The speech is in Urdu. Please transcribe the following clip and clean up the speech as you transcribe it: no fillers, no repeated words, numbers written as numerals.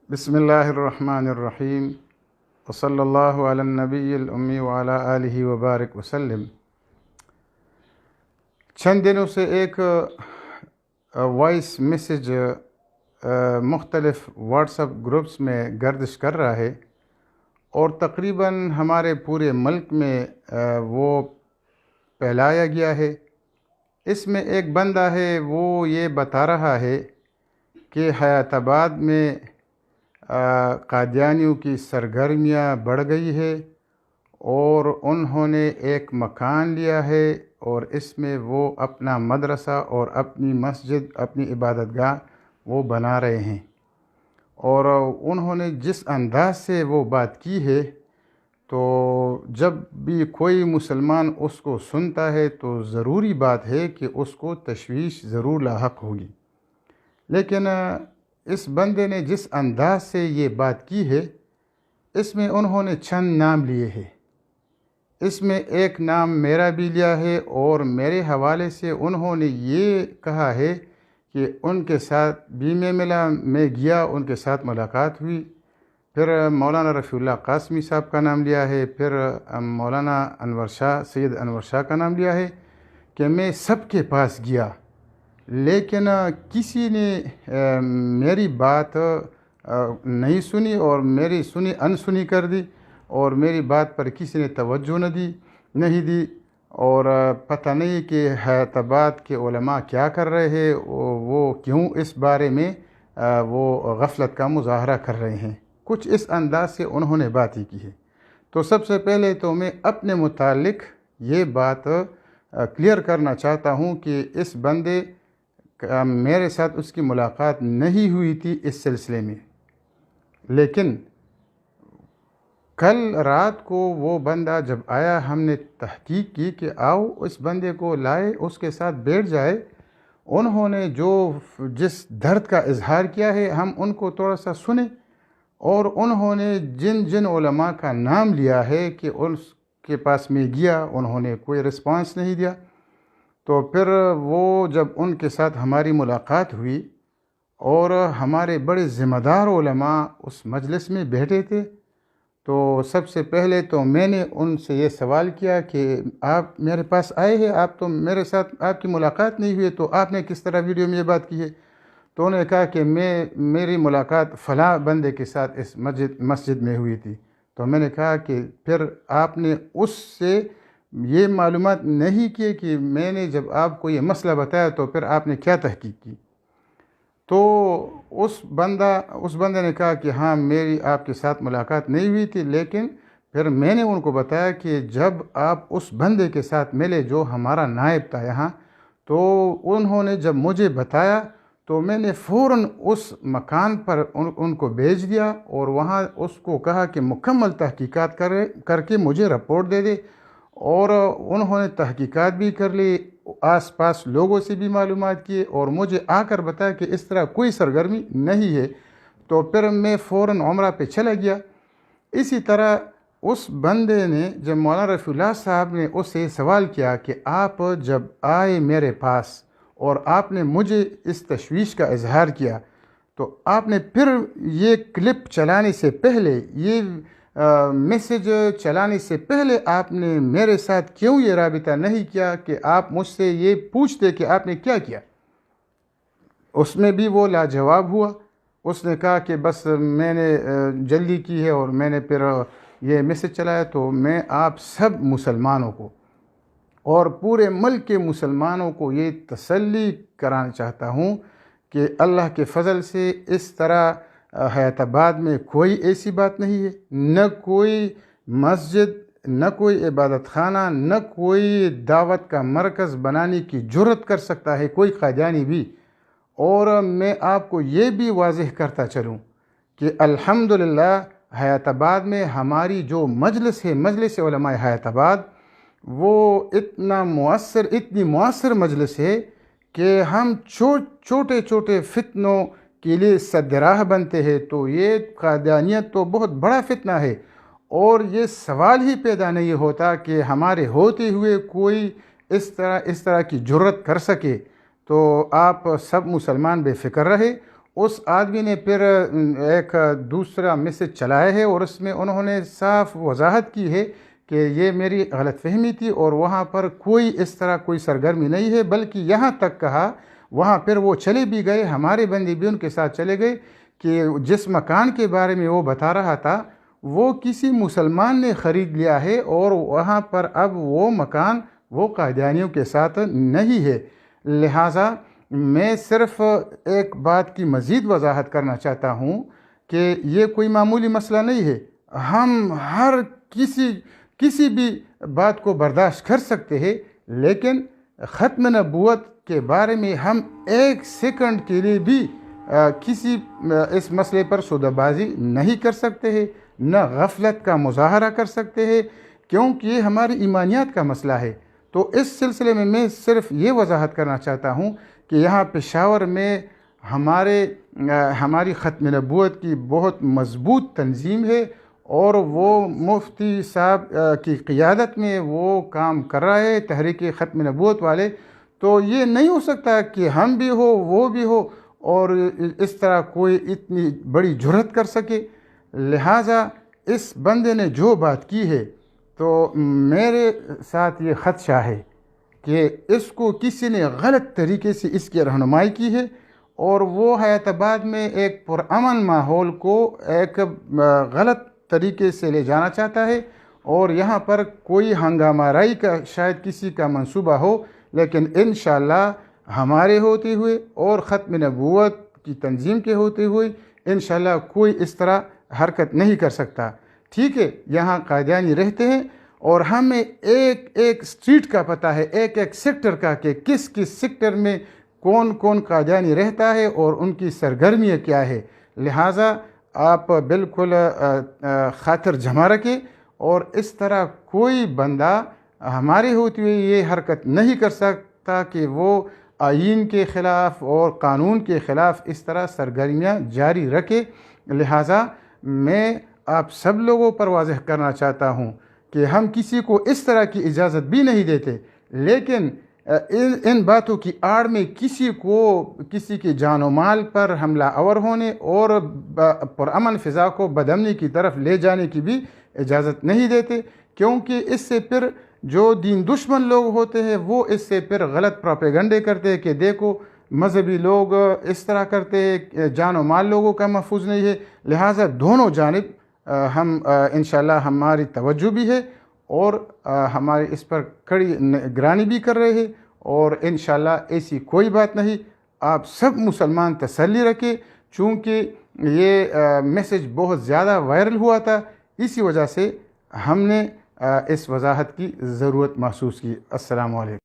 بسم اللہ الرحمن الرحیم وصلی اللہ علی النبی الامی وعلی آلہ وبارک وسلم۔ چند دنوں سے ایک وائس میسج مختلف واٹس ایپ گروپس میں گردش کر رہا ہے اور تقریباً ہمارے پورے ملک میں وہ پھیلایا گیا ہے۔ اس میں ایک بندہ ہے، وہ یہ بتا رہا ہے کہ حیات آباد میں قادیانیوں کی سرگرمیاں بڑھ گئی ہے اور انہوں نے ایک مکان لیا ہے اور اس میں وہ اپنا مدرسہ اور اپنی مسجد، اپنی عبادت گاہ وہ بنا رہے ہیں۔ اور انہوں نے جس انداز سے وہ بات کی ہے تو جب بھی کوئی مسلمان اس کو سنتا ہے تو ضروری بات ہے کہ اس کو تشویش ضرور لاحق ہوگی، لیکن اس بندے نے جس انداز سے یہ بات کی ہے اس میں انہوں نے چند نام لیے ہیں۔ اس میں ایک نام میرا بھی لیا ہے اور میرے حوالے سے انہوں نے یہ کہا ہے کہ ان کے ساتھ بھی میں ملا، میں گیا، ان کے ساتھ ملاقات ہوئی۔ پھر مولانا رفیع اللہ قاسمی صاحب کا نام لیا ہے، پھر مولانا انور شاہ، سید انور شاہ کا نام لیا ہے کہ میں سب کے پاس گیا، لیکن کسی نے میری بات نہیں سنی اور میری سنی انسنی کر دی اور میری بات پر کسی نے توجہ نہیں دی اور پتہ نہیں کہ حیات آباد کے علماء کیا کر رہے ہیں، وہ کیوں اس بارے میں وہ غفلت کا مظاہرہ کر رہے ہیں۔ کچھ اس انداز سے انہوں نے بات ہی کی ہے۔ تو سب سے پہلے تو میں اپنے متعلق یہ بات کلیئر کرنا چاہتا ہوں کہ اس بندے میرے ساتھ اس کی ملاقات نہیں ہوئی تھی اس سلسلے میں، لیکن کل رات کو وہ بندہ جب آیا، ہم نے تحقیق کی کہ آؤ اس بندے کو لائے، اس کے ساتھ بیٹھ جائے۔ انہوں نے جس درد کا اظہار کیا ہے ہم ان کو تھوڑا سا سنیں، اور انہوں نے جن علماء کا نام لیا ہے کہ اس کے پاس میں گیا، انہوں نے کوئی رسپانس نہیں دیا۔ تو پھر وہ جب ان کے ساتھ ہماری ملاقات ہوئی اور ہمارے بڑے ذمہ دار علماء اس مجلس میں بیٹھے تھے، تو سب سے پہلے تو میں نے ان سے یہ سوال کیا کہ آپ میرے پاس آئے ہیں، آپ تو میرے ساتھ آپ کی ملاقات نہیں ہوئی، تو آپ نے کس طرح ویڈیو میں یہ بات کی ہے؟ تو انہوں نے کہا کہ میری ملاقات فلاں بندے کے ساتھ اس مسجد میں ہوئی تھی۔ تو میں نے کہا کہ پھر آپ نے اس سے یہ معلومات نہیں کی کہ میں نے جب آپ کو یہ مسئلہ بتایا تو پھر آپ نے کیا تحقیق کی؟ تو اس بندے نے کہا کہ ہاں میری آپ کے ساتھ ملاقات نہیں ہوئی تھی، لیکن پھر میں نے ان کو بتایا کہ جب آپ اس بندے کے ساتھ ملے جو ہمارا نائب تھا یہاں، تو انہوں نے جب مجھے بتایا تو میں نے فوراً اس مکان پر ان کو بھیج دیا اور وہاں اس کو کہا کہ مکمل تحقیقات کر کے مجھے رپورٹ دے دے، اور انہوں نے تحقیقات بھی کر لی، آس پاس لوگوں سے بھی معلومات کیے اور مجھے آ کر بتایا کہ اس طرح کوئی سرگرمی نہیں ہے۔ تو پھر میں فوراً عمرہ پہ چلا گیا۔ اسی طرح اس بندے نے جب مولانا رفیع اللہ صاحب نے اس سے سوال کیا کہ آپ جب آئے میرے پاس اور آپ نے مجھے اس تشویش کا اظہار کیا، تو آپ نے پھر یہ کلپ چلانے سے پہلے، یہ میسج چلانے سے پہلے آپ نے میرے ساتھ کیوں یہ رابطہ نہیں کیا کہ آپ مجھ سے یہ پوچھتے کہ آپ نے کیا کیا؟ اس میں بھی وہ لاجواب ہوا۔ اس نے کہا کہ بس میں نے جلدی کی ہے اور میں نے پھر یہ میسج چلایا۔ تو میں آپ سب مسلمانوں کو اور پورے ملک کے مسلمانوں کو یہ تسلی کرانا چاہتا ہوں کہ اللہ کے فضل سے اس طرح حیات آباد میں کوئی ایسی بات نہیں ہے، نہ کوئی مسجد، نہ کوئی عبادت خانہ، نہ کوئی دعوت کا مرکز بنانے کی جرت کر سکتا ہے کوئی قادیانی بھی۔ اور میں آپ کو یہ بھی واضح کرتا چلوں کہ الحمدللہ حیات آباد میں ہماری جو مجلس ہے، مجلس علماء حیات آباد، وہ اتنی مؤثر مجلس ہے کہ ہم چھوٹے فتنوں کے لیے سد راہ بنتے ہیں۔ تو یہ قادیانیت تو بہت بڑا فتنہ ہے، اور یہ سوال ہی پیدا نہیں ہوتا کہ ہمارے ہوتے ہوئے کوئی اس طرح کی جرت کر سکے۔ تو آپ سب مسلمان بے فکر رہے اس آدمی نے پھر ایک دوسرا میسج چلایا ہے اور اس میں انہوں نے صاف وضاحت کی ہے کہ یہ میری غلط فہمی تھی اور وہاں پر کوئی اس طرح کوئی سرگرمی نہیں ہے، بلکہ یہاں تک کہا وہاں پھر وہ چلے بھی گئے، ہمارے بندے بھی ان کے ساتھ چلے گئے کہ جس مکان کے بارے میں وہ بتا رہا تھا وہ کسی مسلمان نے خرید لیا ہے اور وہاں پر اب وہ مکان وہ قادیانیوں کے ساتھ نہیں ہے۔ لہٰذا میں صرف ایک بات کی مزید وضاحت کرنا چاہتا ہوں کہ یہ کوئی معمولی مسئلہ نہیں ہے، ہم ہر کسی بھی بات کو برداشت کر سکتے ہیں، لیکن ختم نبوت کے بارے میں ہم ایک سیکنڈ کے لیے بھی کسی اس مسئلے پر سودہ بازی نہیں کر سکتے ہیں، نہ غفلت کا مظاہرہ کر سکتے ہیں، کیونکہ یہ ہماری ایمانیات کا مسئلہ ہے۔ تو اس سلسلے میں صرف یہ وضاحت کرنا چاہتا ہوں کہ یہاں پشاور میں ہماری ختم نبوت کی بہت مضبوط تنظیم ہے اور وہ مفتی صاحب کی قیادت میں وہ کام کر رہا ہے، تحریک ختم نبوت والے۔ تو یہ نہیں ہو سکتا کہ ہم بھی ہو وہ بھی ہو اور اس طرح کوئی اتنی بڑی جرأت کر سکے۔ لہٰذا اس بندے نے جو بات کی ہے تو میرے ساتھ یہ خدشہ ہے کہ اس کو کسی نے غلط طریقے سے اس کی رہنمائی کی ہے اور وہ حیات آباد میں ایک پرامن ماحول کو ایک غلط طریقے سے لے جانا چاہتا ہے، اور یہاں پر کوئی ہنگامہ آرائی کا شاید کسی کا منصوبہ ہو، لیکن انشاءاللہ ہمارے ہوتے ہوئے اور ختم نبوت کی تنظیم کے ہوتے ہوئے انشاءاللہ کوئی اس طرح حرکت نہیں کر سکتا۔ ٹھیک ہے، یہاں قادیانی رہتے ہیں اور ہمیں ایک اسٹریٹ کا پتہ ہے، ایک سیکٹر کا، کہ کس سیکٹر میں کون قادیانی رہتا ہے اور ان کی سرگرمیاں کیا ہے۔ لہٰذا آپ بالکل خاطر جمع رکھیں اور اس طرح کوئی بندہ ہمارے ہوتے ہوئے یہ حرکت نہیں کر سکتا کہ وہ آئین کے خلاف اور قانون کے خلاف اس طرح سرگرمیاں جاری رکھے۔ لہٰذا میں آپ سب لوگوں پر واضح کرنا چاہتا ہوں کہ ہم کسی کو اس طرح کی اجازت بھی نہیں دیتے، لیکن ان باتوں کی آڑ میں کسی کی جان و مال پر حملہ آور ہونے اور پرامن فضا کو بدامنی کی طرف لے جانے کی بھی اجازت نہیں دیتے، کیونکہ اس سے پھر جو دین دشمن لوگ ہوتے ہیں وہ اس سے پھر غلط پروپیگنڈے کرتے ہیں کہ دیکھو مذہبی لوگ اس طرح کرتے ہیں، جان و مال لوگوں کا محفوظ نہیں ہے۔ لہٰذا دونوں جانب ہم انشاءاللہ ہماری توجہ بھی ہے اور ہمارے اس پر کڑی نگرانی بھی کر رہے ہیں، اور انشاءاللہ ایسی کوئی بات نہیں۔ آپ سب مسلمان تسلی رکھیں، چونکہ یہ میسج بہت زیادہ وائرل ہوا تھا، اسی وجہ سے ہم نے اس وضاحت کی ضرورت محسوس کی۔ السلام علیکم۔